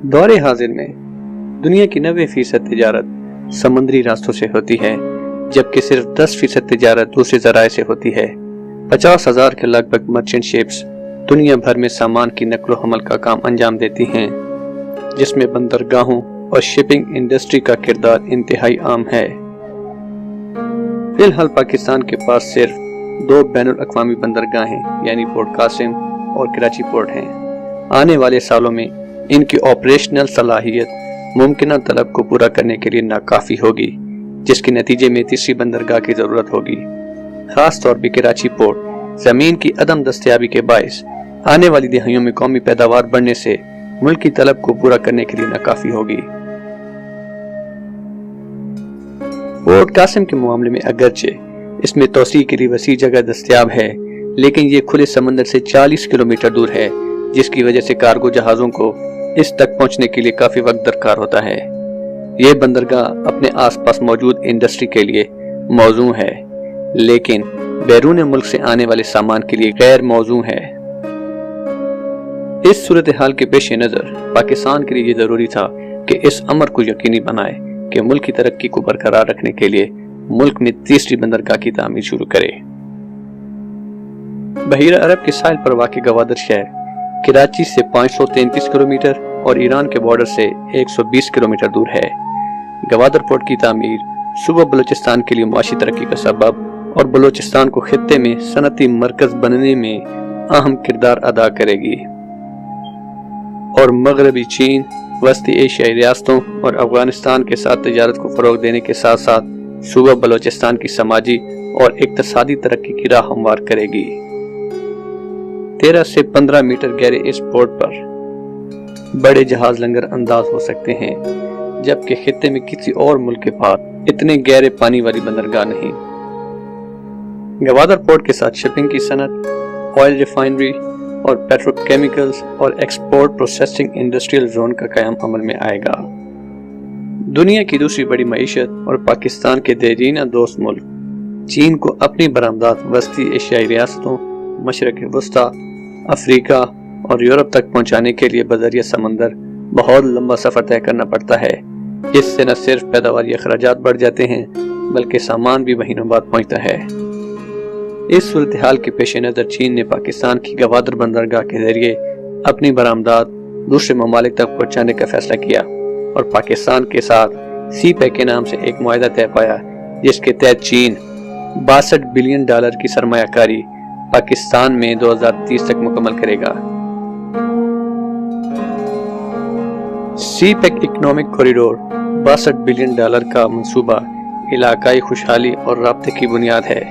دور حاضر میں دنیا کی 90% تجارت سمندری راستوں سے ہوتی ہے، جبکہ صرف 10% تجارت دوسرے ذرائع سے ہوتی ہے۔ 50,000 کے لگ بھگ مرچنٹ شپس دنیا بھر میں سامان کی نقل و حمل کا کام انجام دیتی ہیں، جس میں بندرگاہوں اور شپنگ انڈسٹری کا کردار انتہائی عام ہے۔ فی الحال پاکستان کے پاس صرف 2 بین الاقوامی بندرگاہیں یعنی پورٹ قاسم اور کراچی پورٹ ہیں۔ آنے والے سالوں میں ان کی آپریشنل صلاحیت ممکنہ طلب کو پورا کرنے کے لیے ناکافی ہوگی، جس کے نتیجے میں تیسری بندرگاہ کی ضرورت ہوگی۔ خاص طور پہ کراچی پورٹ زمین کی عدم دستیابی کے باعث آنے والی دہائیوں میں قومی پیداوار بڑھنے سے ملکی طلب کو پورا کرنے کے لیے ناکافی ہوگی۔ پورٹ قاسم کے معاملے میں اگرچہ اس میں توسیع کے لیے وسیع جگہ دستیاب ہے، لیکن یہ کھلے سمندر سے 40 کلومیٹر دور ہے، جس کی وجہ سے کارگو جہازوں کو اس تک پہنچنے کے لیے کافی وقت درکار ہوتا ہے۔ یہ بندرگاہ اپنے آس پاس موجود انڈسٹری کے لیے موزوں ہے، لیکن بیرون ملک سے آنے والے سامان کے لیے غیر موزوں ہے۔ اس صورتحال کے پیش نظر پاکستان کے لیے یہ ضروری تھا کہ اس امر کو یقینی بنائے کہ ملک کی ترقی کو برقرار رکھنے کے لیے ملک میں تیسری بندرگاہ کی تعمیر شروع کرے۔ بحیرہ عرب کے ساحل پر واقع گوادر شہر کراچی سے 533 کلومیٹر اور ایران کے بارڈر سے 120 کلومیٹر دور ہے۔ گوادر پورٹ کی تعمیر صوبہ بلوچستان کے لیے معاشی ترقی کا سبب اور بلوچستان کو خطے میں صنعتی مرکز بننے میں اہم کردار ادا کرے گی، اور مغربی چین، وسطی ایشیائی ریاستوں اور افغانستان کے ساتھ تجارت کو فروغ دینے کے ساتھ ساتھ صوبہ بلوچستان کی سماجی اور اقتصادی ترقی کی راہ ہموار کرے گی۔ 13 سے 15 میٹر گہرے اس پورٹ پر بڑے جہاز لنگر انداز ہو سکتے ہیں، جبکہ خطے میں کسی اور ملک کے پاس اتنے گہرے پانی والی بندرگاہ نہیں۔ گوادر پورٹ کے ساتھ شپنگ کی صنعت، آئل ریفائنری اور پیٹرو کیمیکلز اور ایکسپورٹ پروسیسنگ انڈسٹریل زون کا قیام عمل میں آئے گا۔ دنیا کی دوسری بڑی معیشت اور پاکستان کے دیرینہ دوست ملک چین کو اپنی برآمدات وسطی ایشیائی ریاستوں، مشرق وسطیٰ، افریقہ اور یورپ تک پہنچانے کے لیے بذریعہ سمندر بہت لمبا سفر طے کرنا پڑتا ہے۔ اس سے نہ صرف پیداواری اخراجات بڑھ جاتے ہیں بلکہ سامان بھی مہینوں بعد پہنچتا ہے۔ اس صورتحال کے پیش نظر چین نے پاکستان کی گوادر بندرگاہ کے ذریعے اپنی برآمدات دوسرے ممالک تک پہنچانے کا فیصلہ کیا اور پاکستان کے ساتھ سی پیک کے نام سے ایک معاہدہ طے پایا، جس کے تحت چین $62 بلین کی سرمایہ کاری پاکستان میں 2030 تک مکمل کرے گا۔ سی پیک اکنامک کوریڈور $62 بلین کا منصوبہ علاقائی خوشحالی اور رابطے کی بنیاد ہے۔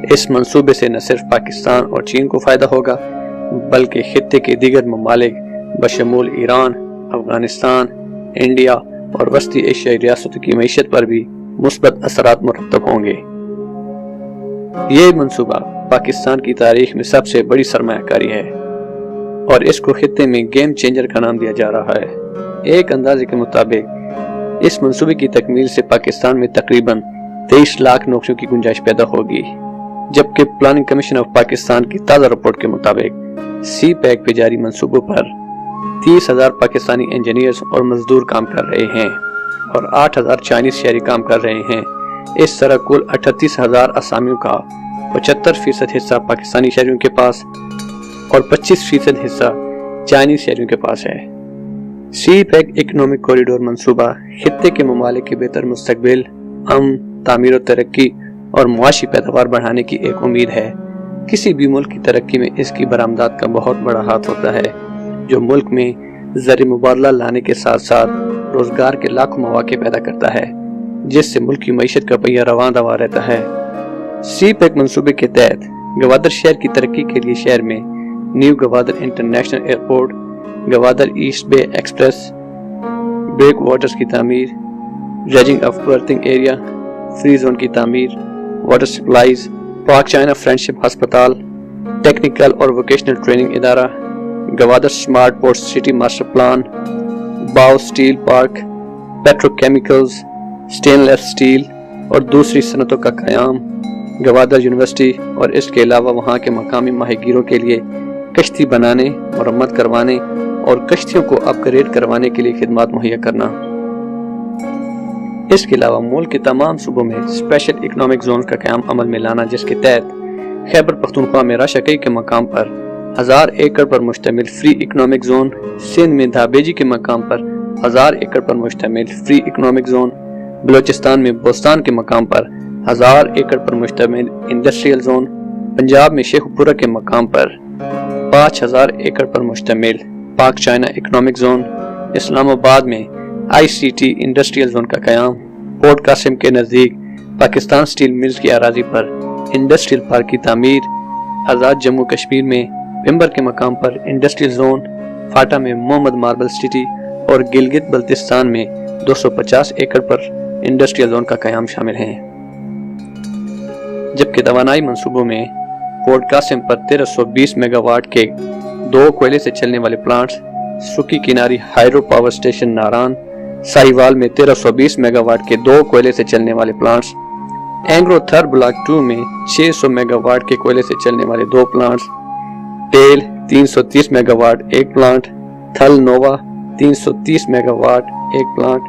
اس منصوبے سے نہ صرف پاکستان اور چین کو فائدہ ہوگا بلکہ خطے کے دیگر ممالک بشمول ایران، افغانستان، انڈیا اور وسطی ایشیائی ریاستوں کی معیشت پر بھی مثبت اثرات مرتب ہوں گے۔ یہ منصوبہ پاکستان کی تاریخ میں سب سے بڑی سرمایہ کاری ہے اور اس کو خطے میں گیم چینجر کا نام دیا جا رہا ہے۔ ایک اندازے کے مطابق اس منصوبے کی تکمیل سے پاکستان میں تقریباً 23 لاکھ نوکریوں کی گنجائش پیدا ہوگی، جبکہ پلاننگ کمیشن آف پاکستان کی تازہ رپورٹ کے مطابق سی پیک پہ جاری منصوبوں پر 30,000 پاکستانی انجینئرز اور مزدور کام کر رہے ہیں اور 8,000 چائنیز شہری کام کر رہے ہیں۔ اس طرح کل 38,000 اسامیوں کا 75% حصہ پاکستانی شہریوں کے پاس اور 25% حصہ چائنیز شہریوں کے پاس ہے۔ سی پیک اکنامک کوریڈور منصوبہ خطے کے ممالک کے بہتر مستقبل، امن، تعمیر و ترقی اور معاشی پیداوار بڑھانے کی ایک امید ہے۔ کسی بھی ملک کی ترقی میں اس کی برآمدات کا بہت بڑا ہاتھ ہوتا ہے، جو ملک میں زر مبادلہ لانے کے ساتھ ساتھ روزگار کے لاکھوں مواقع پیدا کرتا ہے، جس سے ملک کی معیشت کا پہیہ رواں دواں رہتا ہے۔ سی پیک منصوبے کے تحت گوادر شہر کی ترقی کے لیے شہر میں new Gwadar international airport, Gwadar east bay express, breakwaters کی تعمیر، dredging of berthing area, free zone کی تعمیر، water supplies, Pak China friendship ہسپتال، ٹیکنیکل اور ووکیشنل ٹریننگ ادارہ، Gwadar smart port city master plan, Bao steel park, petrochemicals, stainless steel اور دوسری صنعتوں کا قیام، گوادر یونیورسٹی اور اس کے علاوہ وہاں کے مقامی ماہی گیروں کے لیے کشتی بنانے، مرمت کروانے اور کشتیوں کو اپ گریڈ کروانے کے لیے خدمات مہیا کرنا۔ اس کے علاوہ ملک کے تمام صوبوں میں اسپیشل اکنامک زون کا قیام عمل میں لانا، جس کے تحت خیبر پختونخوا میں راشکئی کے مقام پر 1000 ایکڑ پر مشتمل فری اکنامک زون، سندھ میں دھابیجی کے مقام پر 1000 ایکڑ پر مشتمل فری اکنامک زون، بلوچستان میں بوستان کے مقام پر 1000 ایکڑ پر مشتمل انڈسٹریل زون، پنجاب میں شیخ پورہ کے مقام پر 5000 ایکڑ پر مشتمل پاک چائنا اکنامک زون، اسلام آباد میں ICT انڈسٹریل زون کا قیام، پورٹ قاسم کے نزدیک پاکستان سٹیل ملز کی اراضی پر انڈسٹریل پارک کی تعمیر، آزاد جموں کشمیر میں بھمبر کے مقام پر انڈسٹریل زون، فاٹا میں محمد ماربل سٹی اور گلگت بلتستان میں 250 ایکڑ پر انڈسٹریل زون کا قیام شامل ہیں۔ جبکہ توانائی منصوبوں میں پورٹ قاسم پر 1320 میگا واٹ کے 2 کوئلے سے چلنے والے plants, Suki Kinari hydropower station Naran, Sahiwal میں 1320 میگا واٹ کے 2 کوئلے سے چلنے والے پلانٹس، اینگرو تھر بلاک 2 میں 600 میگا واٹ کے کوئلے سے چلنے والے 2 پلانٹس، ٹیل 330 megawatt 1 plant, Thal Nova 330 megawatt 1 plant,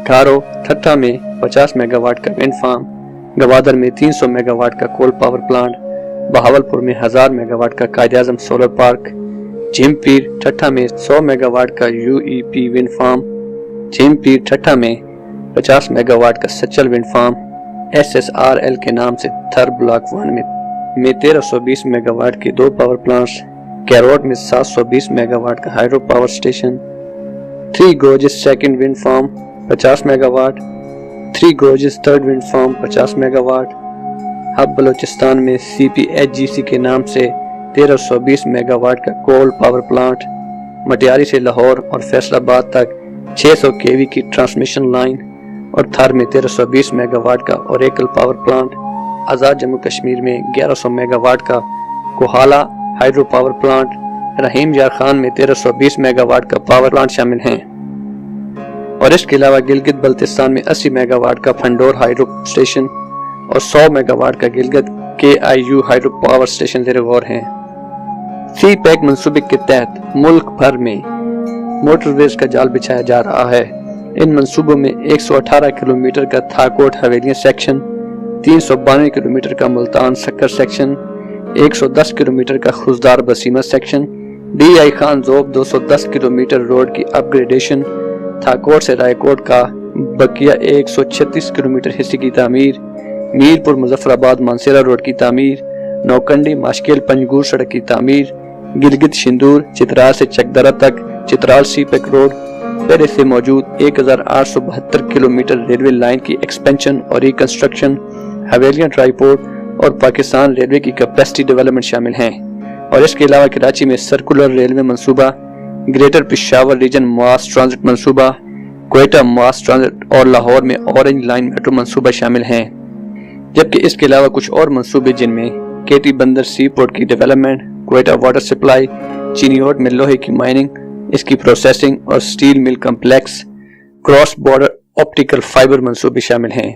Kharo Thatta میں 50 میگا واٹ کا ونڈ فارم، گوادر میں 300 میگا واٹ کا کول پاور پلانٹ، بہاولپور میں 1000 میگا واٹ کا قائد اعظم سولر پارک، جھیم پیر ٹھٹھا میں 100 میگا واٹ کا UEP ونڈ فارم، جھیم پیر ٹھٹھا میں 50 میگا واٹ کا سچل ونڈ فارم، SSRL کے نام سے تھر بلاک 1 میں 1320 میگا واٹ کے 2 پاور پلانٹس، کیروٹ میں 720 میگا واٹ کا hydro power station, 3 gorges second wind farm 50 mega watt, 3 gorges third wind farm 50 mega watt, Hub Balochistan میں CPHGC کے نام سے 1320 میگا واٹ کا کول پاور پلانٹ، مٹیاری سے لاہور اور فیصل آباد تک 600 kV کی ٹرانسمیشن لائن، اور تھر میں 1320 میگا واٹ کا اوریکل پاور پلانٹ، آزاد جموں کشمیر میں 1100 میگا واٹ کا کوہالا ہائیڈرو پاور پلانٹ، رحیم یار خان میں 1320 میگا واٹ کا پاور پلانٹ شامل ہیں۔ اور اس کے علاوہ گلگت بلتستان میں 80 میگا واٹ کا پھنڈور ہائیڈرو سٹیشن اور 100 میگا واٹ کا Gilgit KIU hydro power station زیر غور ہیں۔ سی پیک منصوبے کے تحت ملک بھر میں موٹر ویز کا جال بچھایا جا رہا ہے۔ ان منصوبوں میں 118 کلومیٹر کا تھاکوٹ حویلیاں سیکشن، 392 کلومیٹر کا ملتان سکر سیکشن، 110 کلومیٹر کا Khuzdar Basima section, DI Khan Zhob 210 kilometre road کی اپ گریڈیشن، تھاکوٹ سے رائے کوٹ کا بقیہ 136 کلومیٹر حصے کی تعمیر، میرپور مظفر آباد مانسیرا روڈ کی تعمیر، نوکنڈی ماشکیل پنجگور سڑک کی تعمیر، گلگت شندور چترال سے چکدرہ تک چترال سی پیک روڈ، پہلے سے موجود 1872 کلومیٹر ریلوے لائن کی ایکسپینشن اور ریکنسٹرکشن، حویلیاں ٹرائی پورٹ اور پاکستان ریلوے کی کیپیسٹی ڈیولپمنٹ شامل ہیں۔ اور اس کے علاوہ کراچی میں سرکولر ریلوے منصوبہ، گریٹر پشاور ریجن ماس ٹرانزٹ منصوبہ، کوئٹہ ماس ٹرانزٹ اور لاہور میں اورنج لائن میٹرو منصوبہ شامل ہیں۔ جبکہ اس کے علاوہ کچھ اور منصوبے جن میں KT بندر سی پورٹ کی ڈیولپمنٹ، کوئٹہ واٹر سپلائی، چینی اوٹ میں لوہے کی مائننگ، اس کی پروسیسنگ اور سٹیل مل complex, cross border optical fibre منصوبے شامل ہیں۔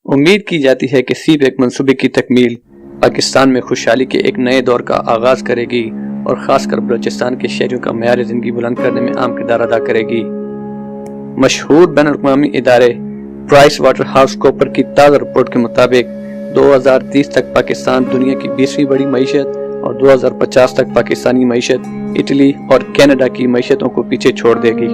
امید کی جاتی ہے کہ سی پیک منصوبے کی تکمیل پاکستان میں خوشحالی کے ایک نئے دور کا آغاز کرے گی اور خاص کر بلوچستان کے شہریوں کا معیار زندگی بلند کرنے میں اہم کردار ادا کرے گی۔ مشہور بین الاقوامی ادارے پرائس واٹر ہاؤس کوپر کی تازہ رپورٹ کے مطابق 2030 تک پاکستان دنیا کی 20ویں بڑی معیشت اور 2050 تک پاکستانی معیشت اٹلی اور کینیڈا کی معیشتوں کو پیچھے چھوڑ دے گی۔